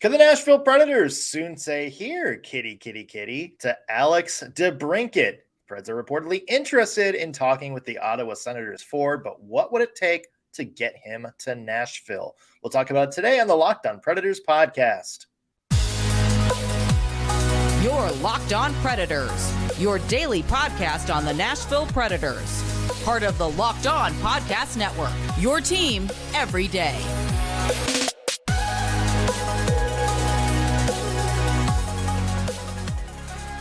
Can the Nashville Predators soon say here, kitty, kitty, kitty, to Alex Debrincat? Preds are reportedly interested in talking with the Ottawa Senators forward, but what would it take to get him to Nashville? We'll talk about it today on the Locked On Predators podcast. Your Locked On Predators, your daily podcast on the Nashville Predators. Part of the Locked On Podcast Network, your team every day.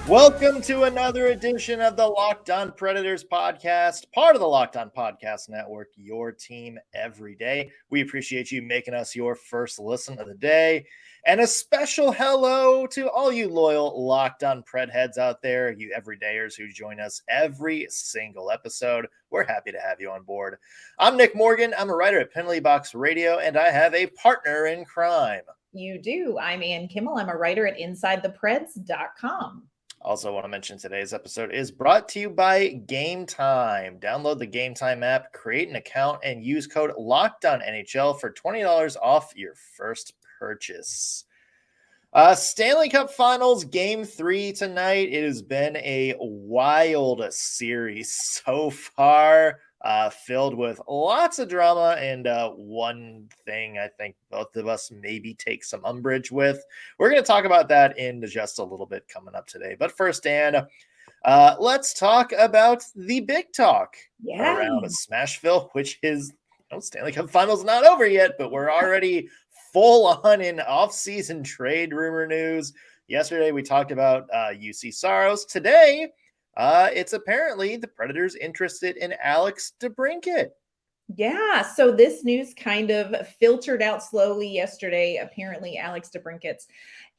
Welcome to another edition of the Locked On Predators podcast, part of the Locked On Podcast Network, your team every day. We appreciate you making us your first listen of the day. And a special hello to all you loyal Locked On Pred heads out there, you everydayers who join us every single episode. We're happy to have you on board. I'm Nick Morgan. I'm a writer at Penalty Box Radio, and I have a partner in crime. You do. I'm Ann Kimmel. I'm a writer at InsideThePreds.com. Also want to mention today's episode is brought to you by Gametime. Download the Gametime app, create an account, and use code LOCKEDONNHL for $20 off your first purchase. Stanley Cup Finals Game 3 tonight. It has been a wild series so far, filled with lots of drama, and one thing I think both of us maybe take some umbrage with. We're going to talk about that in just a little bit coming up today. But first, Dan, let's talk about the big talk around Smashville, which is Stanley Cup Finals not over yet, but we're already full on in off-season trade rumor news. Yesterday, we talked about UC Saros. Today, it's apparently the Predators interested in Alex Debrincat. Yeah, so this news kind of filtered out slowly yesterday. Apparently, Alex Debrincat's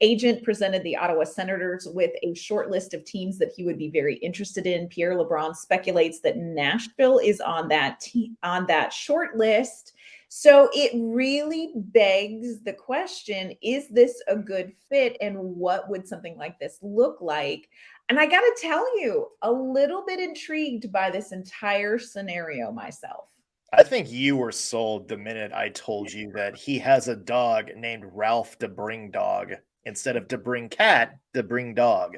agent presented the Ottawa Senators with a short list of teams that he would be very interested in. Pierre LeBrun speculates that Nashville is on that short list. So it really begs the question, is this a good fit, and what would something like this look like? And I got to tell you, a little bit intrigued by this entire scenario myself. I think you were sold the minute I told you that he has a dog named Ralph Debringdog instead of Debrincat, Debringdog.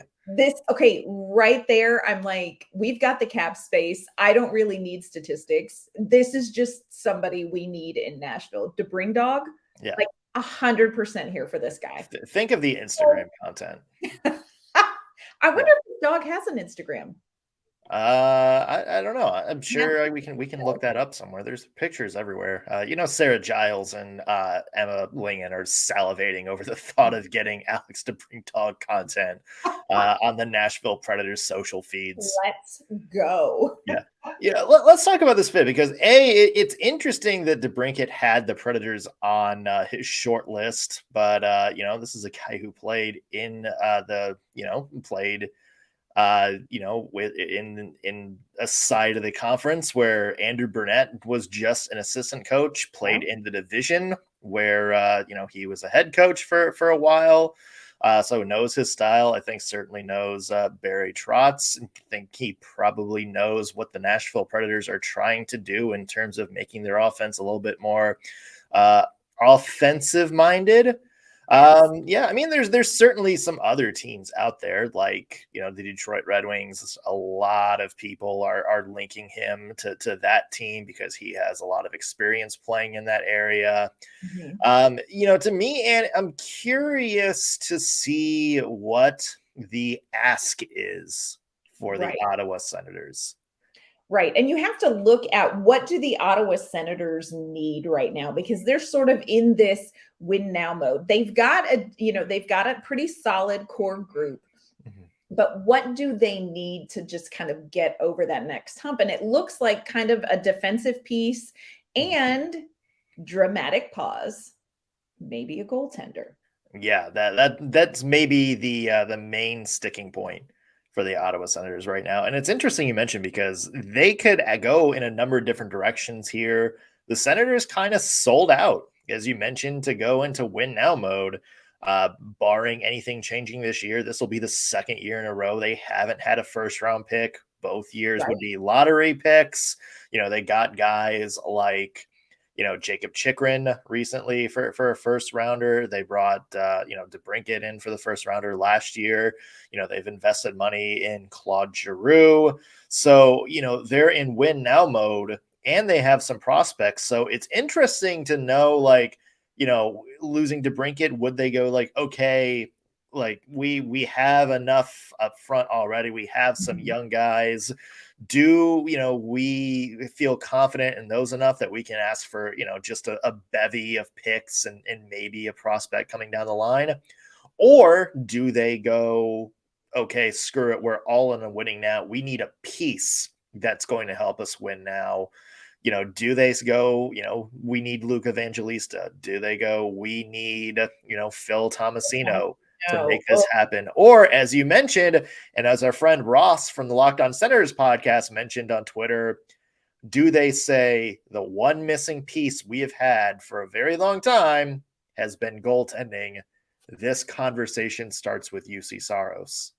Right there, I'm like, we've got the cap space. I don't really need statistics. This is just somebody we need in Nashville. Debringdog, yeah, like 100% here for this guy. Think of the Instagram content. I wonder if the dog has an Instagram. I don't know. I'm sure we can look that up somewhere. There's pictures everywhere. Sarah Giles and Emma Lingen are salivating over the thought of getting Alex Debrincat content on the Nashville Predators social feeds. Let's go. Yeah. Let's talk about this fit because it's interesting that Debrincat had the Predators on his short list, but this is a guy who played in in a side of the conference where Andrew Burnett was just an assistant coach, played in the division where, he was a head coach for a while. So knows his style. I think certainly knows Barry Trotz. I think he probably knows what the Nashville Predators are trying to do in terms of making their offense a little bit more offensive minded. There's certainly some other teams out there like, the Detroit Red Wings. A lot of people are linking him to that team because he has a lot of experience playing in that area. Mm-hmm. To me, and I'm curious to see what the ask is for the Ottawa Senators. Right. And you have to look at what do the Ottawa Senators need right now, because they're sort of in this win now mode. They've got a pretty solid core group, mm-hmm. but what do they need to just kind of get over that next hump? And it looks like kind of a defensive piece and dramatic pause, maybe a goaltender. Yeah, that's maybe the main sticking point for the Ottawa Senators right now. And it's interesting you mentioned because they could go in a number of different directions here. The Senators kind of sold out, as you mentioned, to go into win now mode. Barring anything changing this year, this will be the second year in a row they haven't had a first round pick. Both years would be lottery picks. They got guys like Jacob Chikrin recently for a first rounder. They brought, Debrincat in for the first rounder last year. They've invested money in Claude Giroux. So, they're in win now mode and they have some prospects. So it's interesting to know, losing Debrincat, would they go okay, we have enough up front already. We have some young guys. Do we feel confident in those enough that we can ask for just a bevy of picks and maybe a prospect coming down the line? Or do they go, okay, screw it, we're all in a winning now, we need a piece that's going to help us win now? Do they go, we need Luke Evangelista? Do they go, we need Phil Tomasino to make this happen? Or, as you mentioned, and as our friend Ross from the Locked On Senators podcast mentioned on Twitter, do they say the one missing piece we have had for a very long time has been goaltending? This conversation starts with UC Saros.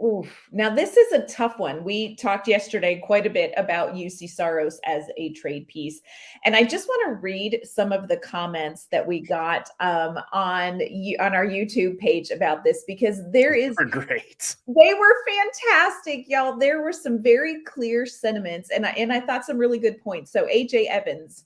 Oof. Now, this is a tough one. We talked yesterday quite a bit about UC Saros as a trade piece. And I just want to read some of the comments that we got on our YouTube page about this, because great. They were fantastic, y'all. There were some very clear sentiments, and I thought some really good points. So AJ Evans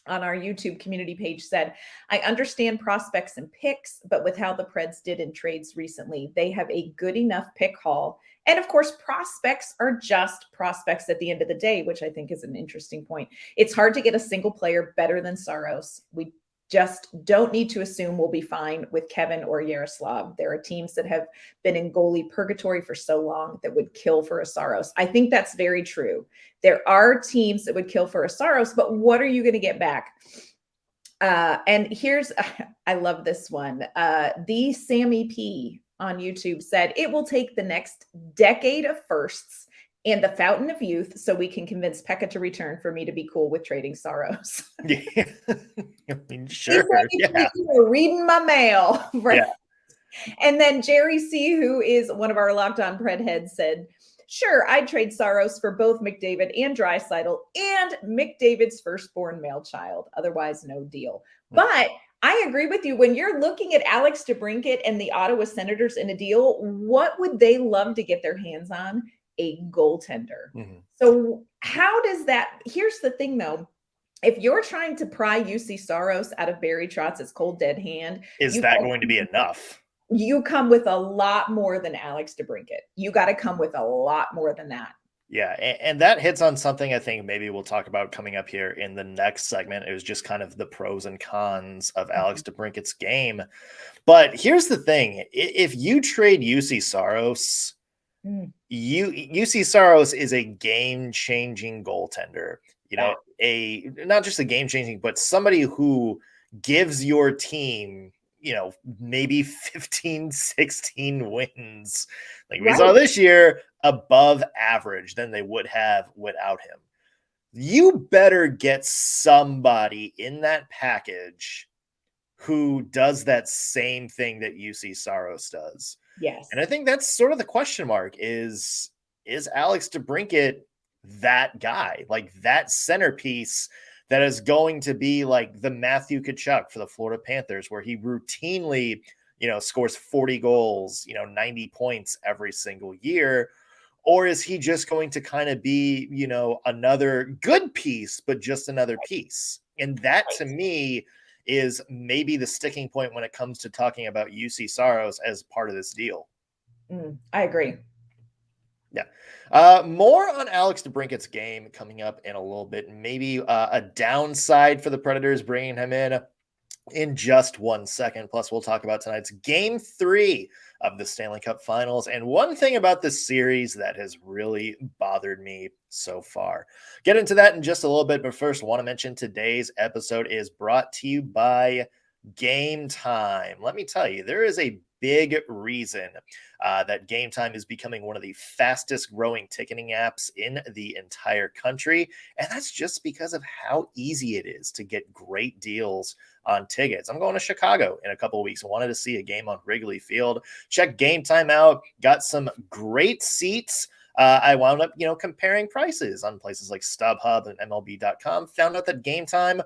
on our YouTube community page said, I understand prospects and picks, but with how the Preds did in trades recently, they have a good enough pick haul. And of course, prospects are just prospects at the end of the day, which I think is an interesting point. It's hard to get a single player better than Saros. We just don't need to assume we'll be fine with Kevin or Yaroslav. There are teams that have been in goalie purgatory for so long that would kill for a Saros. I think that's very true. There are teams that would kill for a Saros, but what are you going to get back? And here's, I love this one. The Sammy P on YouTube said, it will take the next decade of firsts and the fountain of youth so we can convince Pekka to return for me to be cool with trading Saros. Yeah. I mean, sure. Yeah. Reading my mail. Right. Yeah. And then Jerry C., who is one of our Locked On Pred heads, said, sure, I'd trade Saros for both McDavid and Draisaitl and McDavid's firstborn male child. Otherwise, no deal. But I agree with you. When you're looking at Alex Debrincat and the Ottawa Senators in a deal, what would they love to get their hands on? A goaltender. Mm-hmm. So how does that, here's the thing though, if you're trying to pry UC Saros out of Barry Trotz's cold dead hand, is that going to be enough? You come with a lot more than Alex Debrincat. You got to come with a lot more than that. Yeah, and that hits on something I think maybe we'll talk about coming up here in the next segment. It was just kind of the pros and cons of Alex Debrincat's game. But here's the thing. If you trade UC Saros, UC Saros is a game-changing goaltender. Not just a game-changing, but somebody who gives your team, maybe 15, 16 wins. Like we saw this year, above average than they would have without him. You better get somebody in that package who does that same thing that UC Saros does. Yes. And I think that's sort of the question mark is Alex Debrincat that guy, like that centerpiece that is going to be like the Matthew Tkachuk for the Florida Panthers, where he routinely, scores 40 goals, 90 points every single year? Or is he just going to kind of be, another good piece, but just another piece? And that to me is maybe the sticking point when it comes to talking about UC Saros as part of this deal. I agree. Yeah. More on Alex Debrincat's game coming up in a little bit. Maybe a downside for the Predators bringing him in just 1 second. Plus, we'll talk about tonight's Game 3 of the Stanley Cup Finals. And one thing about this series that has really bothered me so far. Get into that in just a little bit. But first, I want to mention today's episode is brought to you by Gametime. Let me tell you, there is a big reason that Gametime is becoming one of the fastest growing ticketing apps in the entire country. And that's just because of how easy it is to get great deals on tickets. I'm going to Chicago in a couple of weeks. I wanted to see a game on Wrigley Field. Check Gametime out. Got some great seats. I wound up, comparing prices on places like StubHub and MLB.com. Found out that Gametime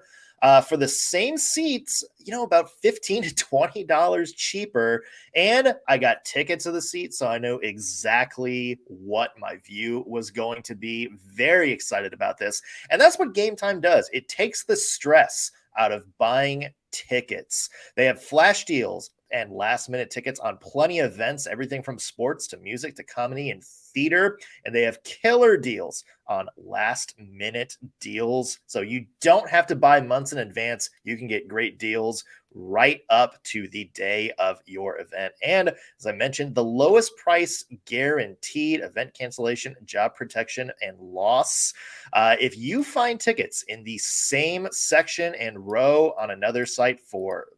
for the same seats, about $15 to $20 cheaper. And I got tickets of the seats, so I know exactly what my view was going to be. Very excited about this. And that's what Gametime does. It takes the stress out of buying tickets. They have flash deals and last minute tickets on plenty of events, everything from sports to music to comedy and theater. And they have killer deals on last minute deals. So you don't have to buy months in advance. You can get great deals right up to the day of your event. And as I mentioned, the lowest price guaranteed, event cancellation, job protection, and loss. If you find tickets in the same section and row on another site for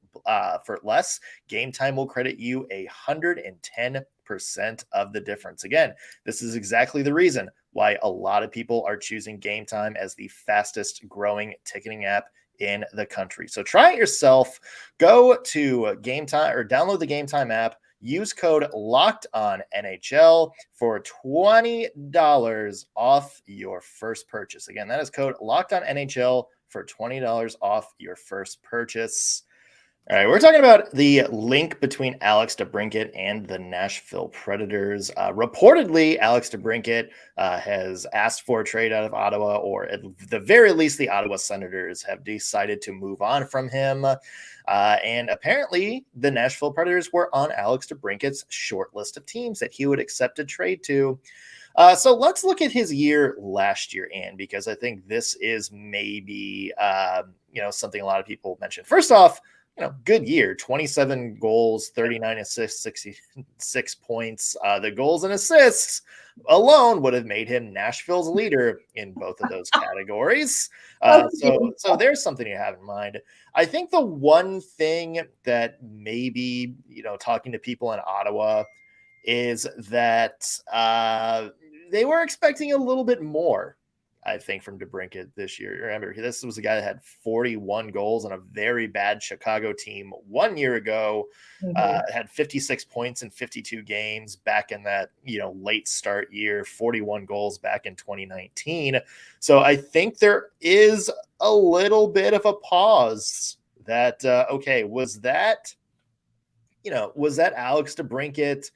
less, Gametime will credit you 110% of the difference. Again, this is exactly the reason why a lot of people are choosing Gametime as the fastest growing ticketing app in the country. So try it yourself. Go to Gametime or download the Gametime app. Use code LOCKEDONNHL for $20 off your first purchase. Again, that is code LOCKEDONNHL for $20 off your first purchase. All right, we're talking about the link between Alex Debrincat and the Nashville Predators. Reportedly, Alex Debrincat has asked for a trade out of Ottawa, or at the very least, the Ottawa Senators have decided to move on from him. And apparently, the Nashville Predators were on Alex Debrincat's short list of teams that he would accept a trade to. So let's look at his year last year, Ann, because I think this is maybe something a lot of people mention. First off, good year, 27 goals, 39 assists, 66 points. The goals and assists alone would have made him Nashville's leader in both of those categories. So there's something to have in mind. I think the one thing that maybe, talking to people in Ottawa is that they were expecting a little bit more, I think, from Debrincat this year. Remember, this was a guy that had 41 goals on a very bad Chicago team 1 year ago, had 56 points in 52 games back in that, late start year, 41 goals back in 2019. So I think there is a little bit of a pause that, was that Alex Debrincat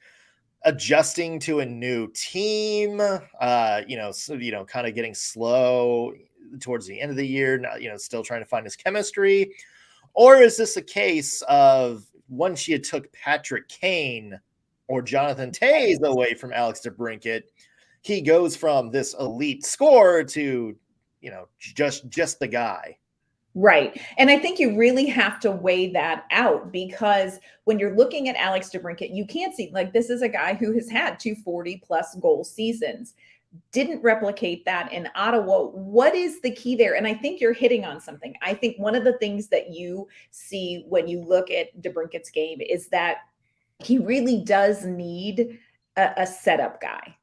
adjusting to a new team, kind of getting slow towards the end of the year, still trying to find his chemistry? Or is this a case of once you took Patrick Kane or Jonathan Toews away from Alex Debrincat, he goes from this elite scorer to, just the guy? Right. And I think you really have to weigh that out, because when you're looking at Alex Debrincat, you can't see, this is a guy who has had 240 plus goal seasons, didn't replicate that in Ottawa. What is the key there? And I think you're hitting on something. I think one of the things that you see when you look at Debrincat's game is that he really does need a setup guy.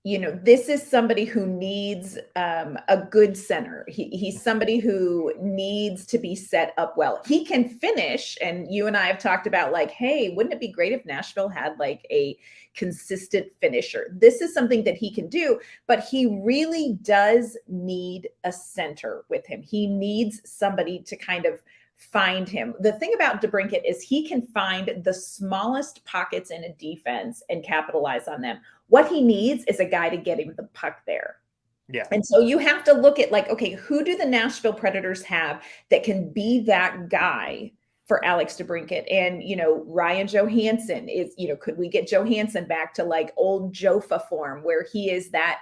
This is somebody who needs a good center. He's somebody who needs to be set up well. He can finish. And you and I have talked about hey, wouldn't it be great if Nashville had a consistent finisher? This is something that he can do, but he really does need a center with him. He needs somebody to kind of find him. The thing about Debrincat is he can find the smallest pockets in a defense and capitalize on them. What he needs is a guy to get him the puck there. Yeah. And so you have to look at who do the Nashville Predators have that can be that guy for Alex Debrincat? And, Ryan Johansson is, could we get Johansson back to old Jofa form where he is that,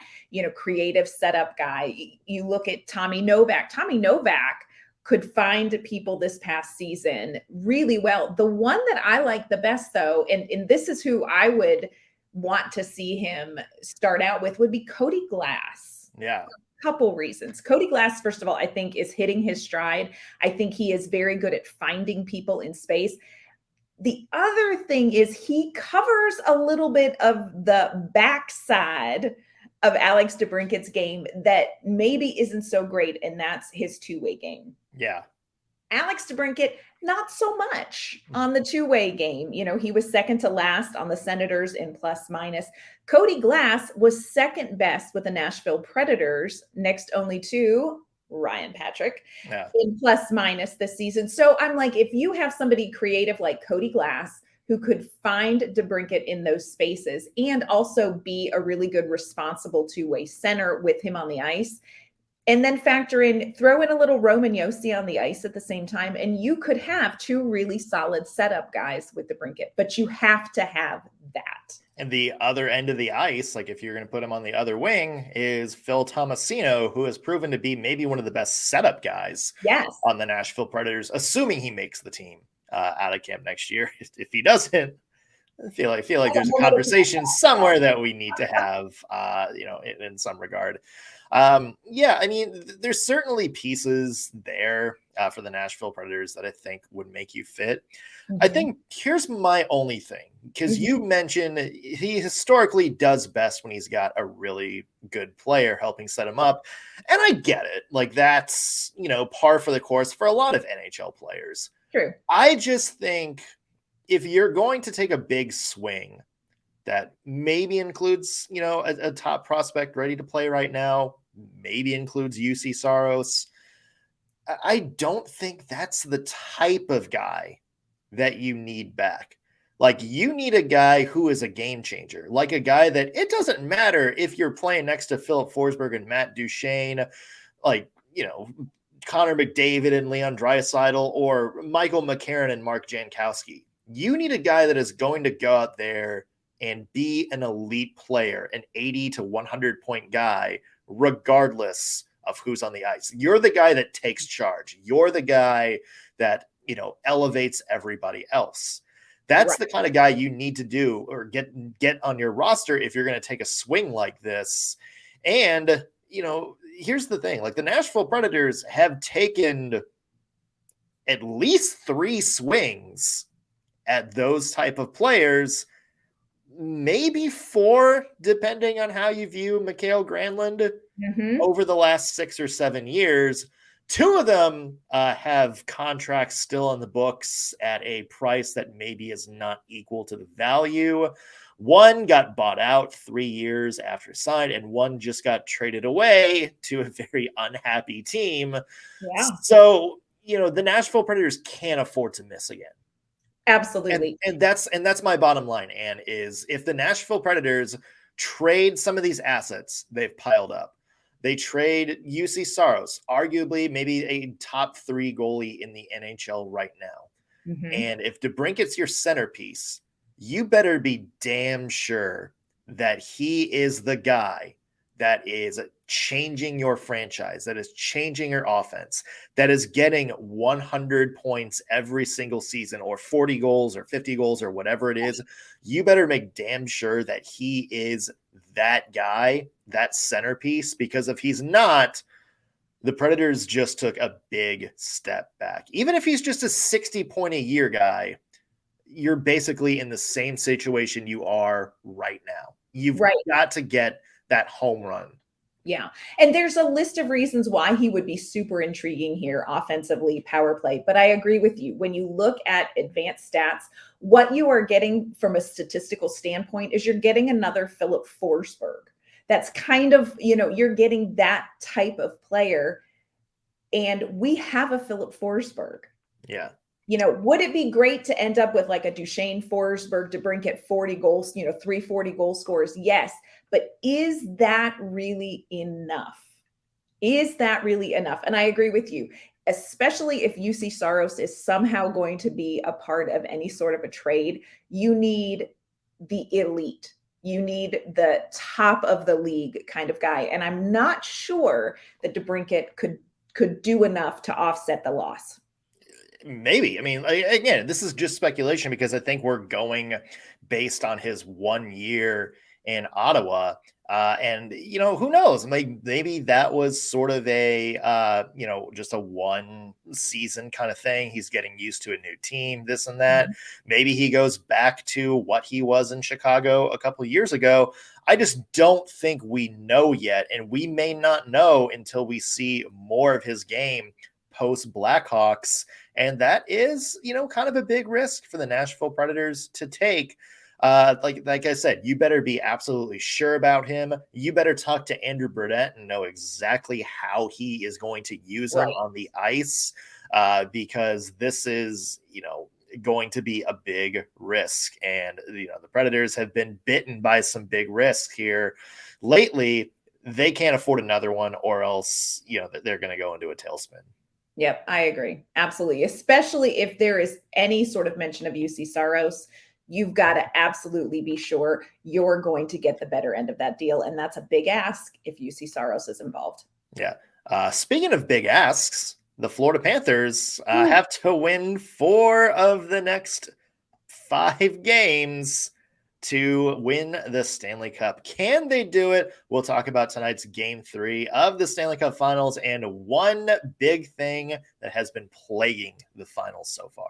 creative setup guy? You look at Tommy Novak. Tommy Novak could find people this past season really well. The one that I like the best, though, and this is who I would want to see him start out with, would be Cody Glass. Yeah. A couple reasons. Cody Glass, first of all, I think is hitting his stride. I think he is very good at finding people in space. The other thing is he covers a little bit of the backside of Alex Debrincat's game that maybe isn't so great, and that's his two-way game. Yeah. Alex Debrincat, not so much on the two-way game. He was second to last on the Senators in plus minus. Cody Glass was second best with the Nashville Predators, next only to Ryan Patrick Yeah. in plus minus this season. So I'm like, if you have somebody creative like Cody Glass who could find DeBrincat in those spaces and also be a really good responsible two-way center with him on the ice, and then throw in a little Roman Yossi on the ice at the same time, and you could have two really solid setup guys with DeBrincat, but you have to have that. And the other end of the ice, like if you're going to put him on the other wing, is Phil Tomasino, who has proven to be maybe one of the best setup guys Yes. on the Nashville Predators, assuming he makes the team out of camp next year. If he doesn't, I feel like there's a conversation somewhere that we need to have, in some regard. Yeah, I mean, there's certainly pieces there for the Nashville Predators that I think would make you fit. I think here's my only thing, because you mentioned he historically does best when he's got a really good player helping set him up. And I get it. Like that's, par for the course for a lot of NHL players. True. I just think if you're going to take a big swing that maybe includes, a top prospect ready to play right now, maybe includes UC Saros, I don't think that's the type of guy that you need back. Like you need a guy who is a game changer, like a guy that it doesn't matter if you're playing next to Philip Forsberg and Matt Duchene, Connor McDavid and Leon Draisaitl, or Michael McCarron and Mark Jankowski. You need a guy that is going to go out there and be an elite player, an 80 to 100 point guy, regardless of who's on the ice. You're the guy that takes charge. You're the guy that, elevates everybody else. That's the kind of guy you need to do or get on your roster if you're going to take a swing like this. And, here's the thing, like the Nashville Predators have taken at least 3 swings at those type of players, maybe 4, depending on how you view Mikael Granlund over the last 6 or 7 years. 2 of them have contracts still on the books at a price that maybe is not equal to the value. 1 got bought out 3 years after signed, and 1 just got traded away to a very unhappy team. Yeah. So, the Nashville Predators can't afford to miss again. Absolutely. And that's my bottom line, Anne, is if the Nashville Predators trade some of these assets they've piled up, they trade UC Saros, arguably maybe a top 3 goalie in the NHL right now. And if DeBrincat's your centerpiece, you better be damn sure that he is the guy that is changing your franchise, that is changing your offense, that is getting 100 points every single season, or 40 goals or 50 goals or whatever it is. You better make damn sure that he is that guy, that centerpiece, because if he's not, the Predators just took a big step back. Even if he's just a 60-point-a-year guy, you're basically in the same situation you are right now. You've got to get that home run. Yeah. And there's a list of reasons why he would be super intriguing here offensively, power play. But I agree with you. When you look at advanced stats, what you are getting from a statistical standpoint is you're getting another Philip Forsberg. That's kind of, you're getting that type of player. And we have a Philip Forsberg. Yeah. Would it be great to end up with like a Duchene, Forsberg, DeBrincat 40 goals, 340 goal scorers? Yes. But is that really enough? Is that really enough? And I agree with you, especially if UC Saros is somehow going to be a part of any sort of a trade. You need the elite. You need the top of the league kind of guy. And I'm not sure that DeBrincat could do enough to offset the loss. Maybe. I mean, again, this is just speculation because I think we're going based on his 1 year in Ottawa. And, who knows? Maybe that was sort of a, just a 1 season kind of thing. He's getting used to a new team, this and that. Maybe he goes back to what he was in Chicago a couple of years ago. I just don't think we know yet. And we may not know until we see more of his game post Blackhawks. And that is, kind of a big risk for the Nashville Predators to take. like I said, you better be absolutely sure about him. You better talk to Andrew Burdett and know exactly how he is going to use him on the ice, because this is, going to be a big risk. And, the Predators have been bitten by some big risks here lately. They can't afford another one, or else, they're going to go into a tailspin. Yep, I agree. Absolutely. Especially if there is any sort of mention of UC Saros, you've got to absolutely be sure you're going to get the better end of that deal. And that's a big ask if UC Saros is involved. Yeah. Speaking of big asks, the Florida Panthers have to win 4 of the next 5 games to win the Stanley Cup. Can they do it? We'll talk about tonight's Game 3 of the Stanley Cup Finals and one big thing that has been plaguing the finals so far.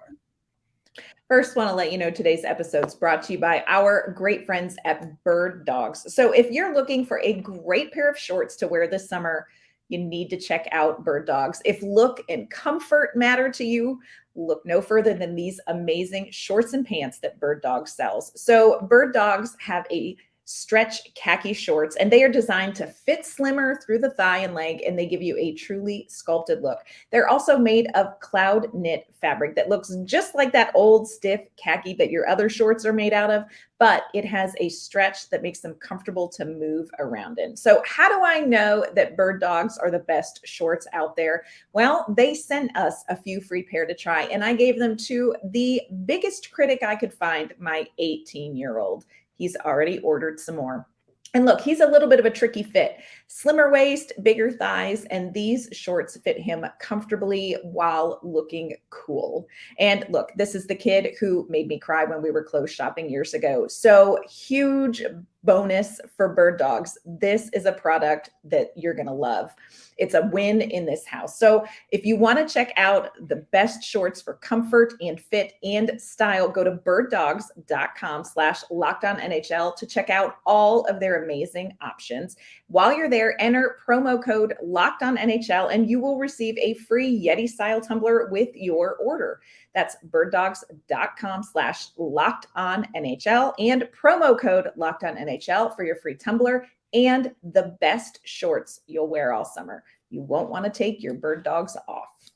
First, want to let you know today's episode is brought to you by our great friends at Birddogs. So if you're looking for a great pair of shorts to wear this summer, you need to check out Birddogs. If look and comfort matter to you, look no further than these amazing shorts and pants that Birddogs sells. So Birddogs have a stretch khaki shorts, and they are designed to fit slimmer through the thigh and leg, and they give you a truly sculpted look. They're also made of cloud knit fabric that looks just like that old stiff khaki that your other shorts are made out of, but it has a stretch that makes them comfortable to move around in. So how do I know that Birddogs are the best shorts out there? Well, they sent us a few free pair to try, and I gave them to the biggest critic I could find, my 18-year-old. He's already ordered some more. And look, he's a little bit of a tricky fit. Slimmer waist, bigger thighs, and these shorts fit him comfortably while looking cool. And look, this is the kid who made me cry when we were clothes shopping years ago. So huge bonus for Birddogs. This is a product that you're going to love. It's a win in this house. So if you want to check out the best shorts for comfort and fit and style, go to birddogs.com/LockedOnNHL to check out all of their amazing options. While you're there, enter promo code LockedOnNHL and you will receive a free Yeti style tumbler with your order. That's birddogs.com/LockedOnNHL and promo code LockedOnNHL for your free tumbler and the best shorts you'll wear all summer. You won't want to take your Birddogs off.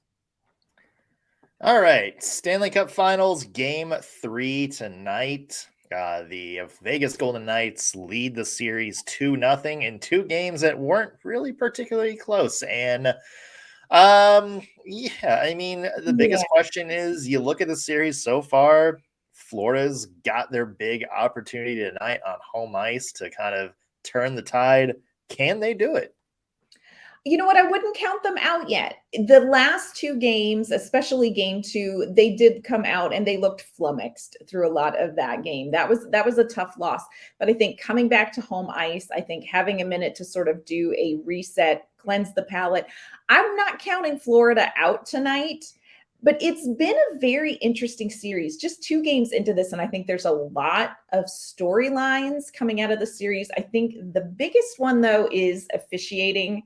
All right, Stanley Cup Finals Game 3 tonight. The Vegas Golden Knights lead the series 2-0 in 2 games that weren't really particularly close. And the biggest question is, you look at the series so far, Florida's got their big opportunity tonight on home ice to kind of turn the tide. Can they do it? You know what? I wouldn't count them out yet. The last 2 games, especially game 2, they did come out and they looked flummoxed through a lot of that game. That was a tough loss. But I think coming back to home ice, I think having a minute to sort of do a reset, cleanse the palate. I'm not counting Florida out tonight, but it's been a very interesting series. Just 2 games into this, and I think there's a lot of storylines coming out of the series. I think the biggest one, though, is officiating.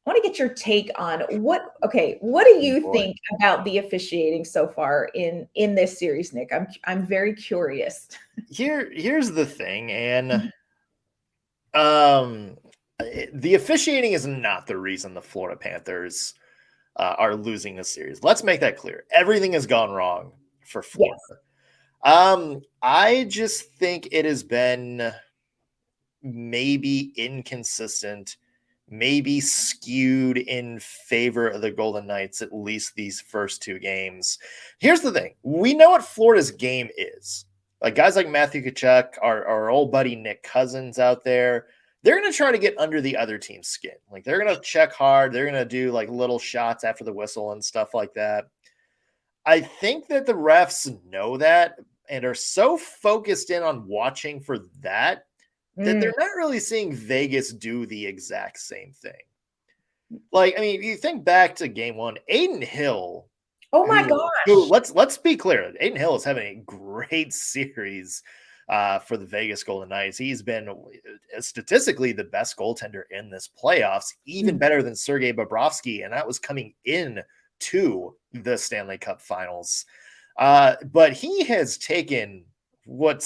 I want to get your take on what do you think about the officiating so far in this series, Nick? I'm very curious. Here's the thing, and the officiating is not the reason the Florida Panthers are losing this series. Let's make that clear. Everything has gone wrong for Florida. Yes. I just think it has been maybe inconsistent, maybe skewed in favor of the Golden Knights, at least these first 2 games. Here's the thing. We know what Florida's game is. Like guys like Matthew Tkachuk, our old buddy Nick Cousins out there, they're going to try to get under the other team's skin. Like they're going to check hard. They're going to do like little shots after the whistle and stuff like that. I think that the refs know that and are so focused in on watching for that they're not really seeing Vegas do the exact same thing. Like, I mean, if you think back to game 1, Adin Hill. Oh my gosh. Let's be clear. Adin Hill is having a great series for the Vegas Golden Knights. He's been statistically the best goaltender in this playoffs, even better than Sergei Bobrovsky, and that was coming in to the Stanley Cup Finals. But he has taken what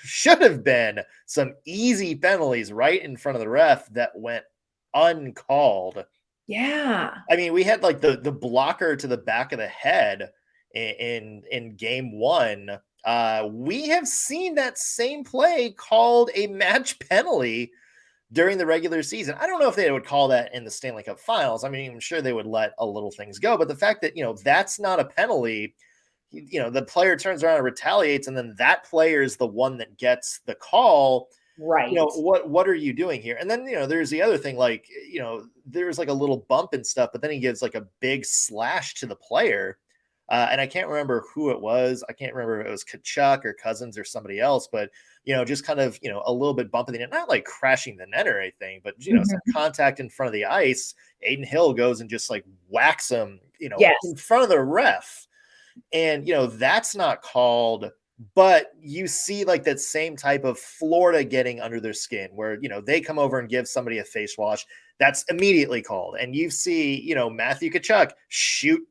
should have been some easy penalties right in front of the ref that went uncalled. Yeah. I mean, we had like the blocker to the back of the head in game one. We have seen that same play called a match penalty during the regular season. I don't know if they would call that in the Stanley Cup Finals. I mean, I'm sure they would let a little things go, but the fact that, that's not a penalty, the player turns around and retaliates, and then that player is the one that gets the call. Right. What are you doing here? And then, there's the other thing, like, there's like a little bump and stuff, but then he gives like a big slash to the player. And I can't remember who it was. I can't remember if it was Kachuk or Cousins or somebody else, but, just kind of, a little bit bumping the net, not like crashing the net or anything, but, some contact in front of the ice. Aiden Hill goes and just like whacks him, in front of the ref. And, that's not called, but you see like that same type of Florida getting under their skin where, they come over and give somebody a face wash. That's immediately called. And you see, Matthew Tkachuk shoot,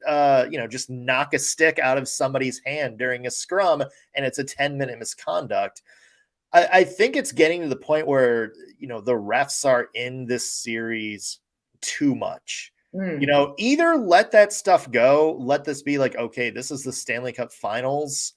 just knock a stick out of somebody's hand during a scrum, and it's a 10-minute misconduct. I think it's getting to the point where, the refs are in this series too much. Either let that stuff go, let this be like, okay, this is the Stanley Cup Finals,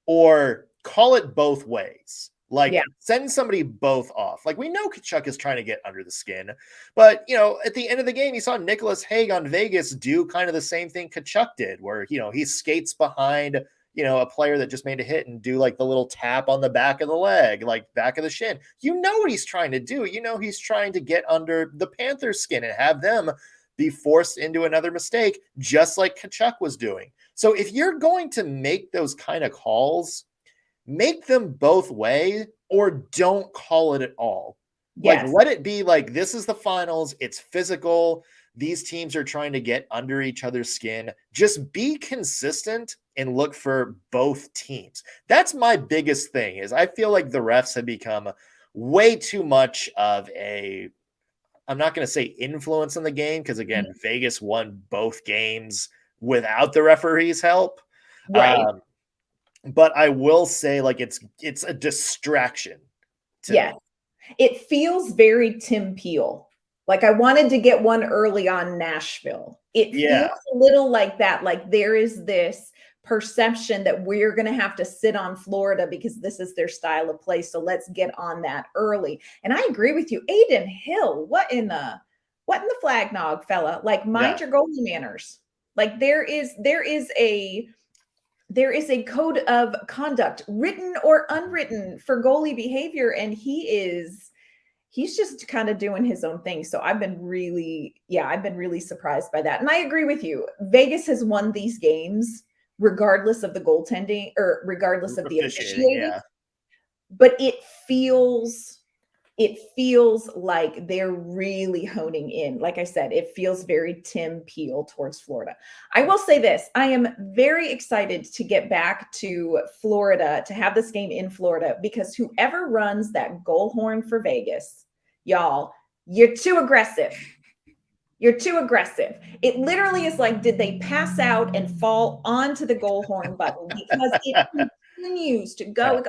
or call it both ways. Like, send somebody both off. Like, we know Kachuk is trying to get under the skin, but, at the end of the game, you saw Nicholas Hague on Vegas do kind of the same thing Kachuk did, where, he skates behind, a player that just made a hit and do like the little tap on the back of the leg, like back of the shin. What he's trying to do. He's trying to get under the Panthers' skin and have them be forced into another mistake, just like Kachuk was doing. So if you're going to make those kind of calls, make them both way, or don't call it at all. Yes. Like, let it be like, this is the finals. It's physical. These teams are trying to get under each other's skin. Just be consistent and look for both teams. That's my biggest thing, is I feel like the refs have become way too much of a, I'm not going to say influence in the game, because again, Vegas won both games without the referees' help. Right. But I will say, like, it's a distraction to me. It feels very Tim Peel. Like, I wanted to get one early on Nashville. It feels a little like that. Like, there is this perception that we're going to have to sit on Florida because this is their style of play. So let's get on that early. And I agree with you. Aiden Hill, what in the flag nog, fella? Like, mind your goalie manners. Like, there is a code of conduct, written or unwritten, for goalie behavior. And he's just kind of doing his own thing. So I've been really surprised by that. And I agree with you. Vegas has won these games regardless of the goaltending or regardless of the officiating. But it feels like they're really honing in. Like I said, it feels very Tim Peel towards Florida. I will say this. I am very excited to get back to Florida, to have this game in Florida, because whoever runs that goal horn for Vegas, y'all, you're too aggressive. You're too aggressive. It literally is like, did they pass out and fall onto the goal horn button? Because it continues to go.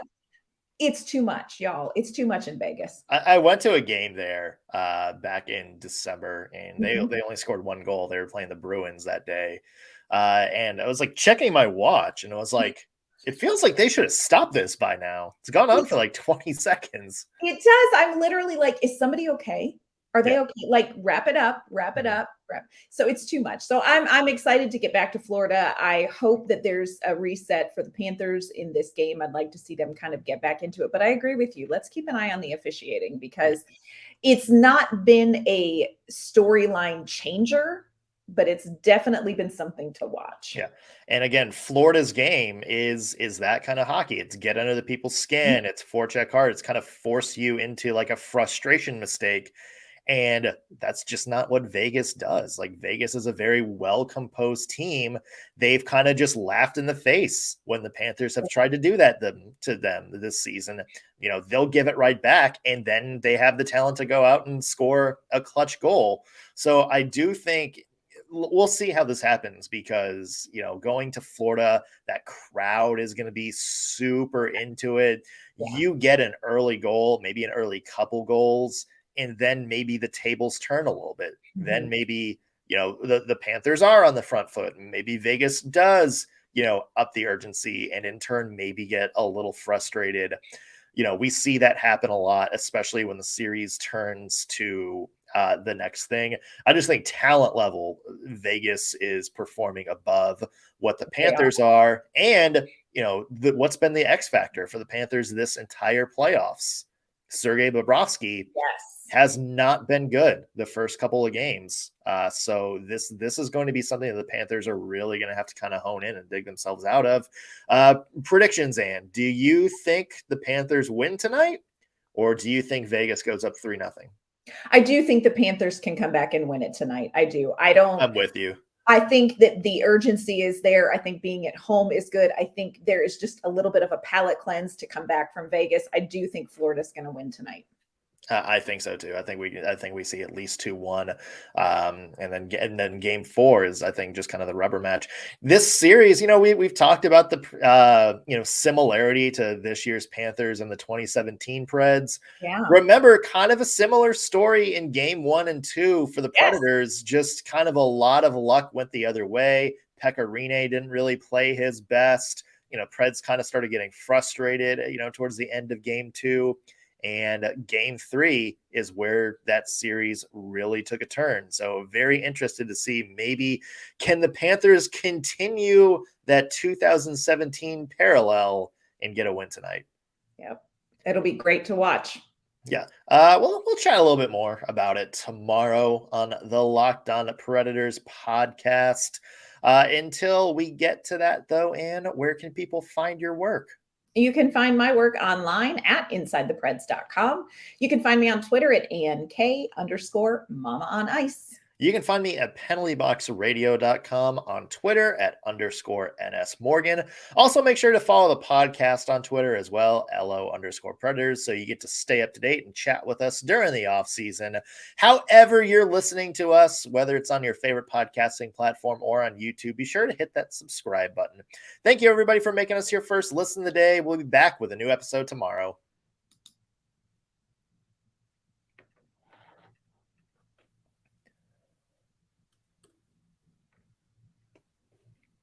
It's too much, y'all. It's too much in Vegas. I went to a game there back in December, and they only scored one goal. They were playing the Bruins that day. And I was like checking my watch, and I was like, it feels like they should have stopped this by now. It's gone on for like 20 seconds. It does. I'm literally like, is somebody okay? Are they okay? Like, wrap it up. So it's too much. So I'm excited to get back to Florida. I hope that there's a reset for the Panthers in this game. I'd like to see them kind of get back into it. But I agree with you. Let's keep an eye on the officiating, because it's not been a storyline changer, but it's definitely been something to watch. Yeah. And again, Florida's game is that kind of hockey. It's get under the people's skin. It's forecheck hard. It's kind of force you into like a frustration mistake. And that's just not what Vegas does. Like, Vegas is a very well-composed team. They've kind of just laughed in the face when the Panthers have tried to do that to them this season. They'll give it right back, and then they have the talent to go out and score a clutch goal. So I do think we'll see how this happens because, going to Florida, that crowd is going to be super into it. Yeah. You get an early goal, maybe an early couple goals, and then maybe the tables turn a little bit. Then maybe, the Panthers are on the front foot. Maybe Vegas does, up the urgency and in turn maybe get a little frustrated. We see that happen a lot, especially when the series turns to the next thing. I just think talent level, Vegas is performing above what the Panthers are. And, what's been the X factor for the Panthers this entire playoffs? Sergei Bobrovsky has not been good the first couple of games. So this is going to be something that the Panthers are really going to have to kind of hone in and dig themselves out of. Predictions, Ann. Do you think the Panthers win tonight, or do you think Vegas goes up 3-0? I do think the Panthers can come back and win it tonight. I do. I'm with you. I think that the urgency is there. I think being at home is good. I think there is just a little bit of a palate cleanse to come back from Vegas. I do think Florida's going to win tonight. I think so too. I think we see at least 2-1, and then game 4 is, I think, just kind of the rubber match. This series, we've talked about the similarity to this year's Panthers and the 2017 Preds. Yeah. Remember, kind of a similar story in game 1 and 2 for the Predators. Just kind of a lot of luck went the other way. Pekka Rinne didn't really play his best. Preds kind of started getting frustrated, towards the end of game 2. And game 3 is where that series really took a turn. So very interested to see, maybe can the Panthers continue that 2017 parallel and get a win tonight? Yep. It'll be great to watch. Yeah. We'll chat a little bit more about it tomorrow on the Locked On Predators podcast. Until we get to that, though, Ann, where can people find your work? You can find my work online at InsideThePreds.com. You can find me on Twitter at ANK_Mama on Ice. You can find me at penaltyboxradio.com, on Twitter at _NSMorgan. Also, make sure to follow the podcast on Twitter as well, LO_Predators, so you get to stay up to date and chat with us during the off season. However you're listening to us, whether it's on your favorite podcasting platform or on YouTube, be sure to hit that subscribe button. Thank you, everybody, for making us your first listen of the day. We'll be back with a new episode tomorrow.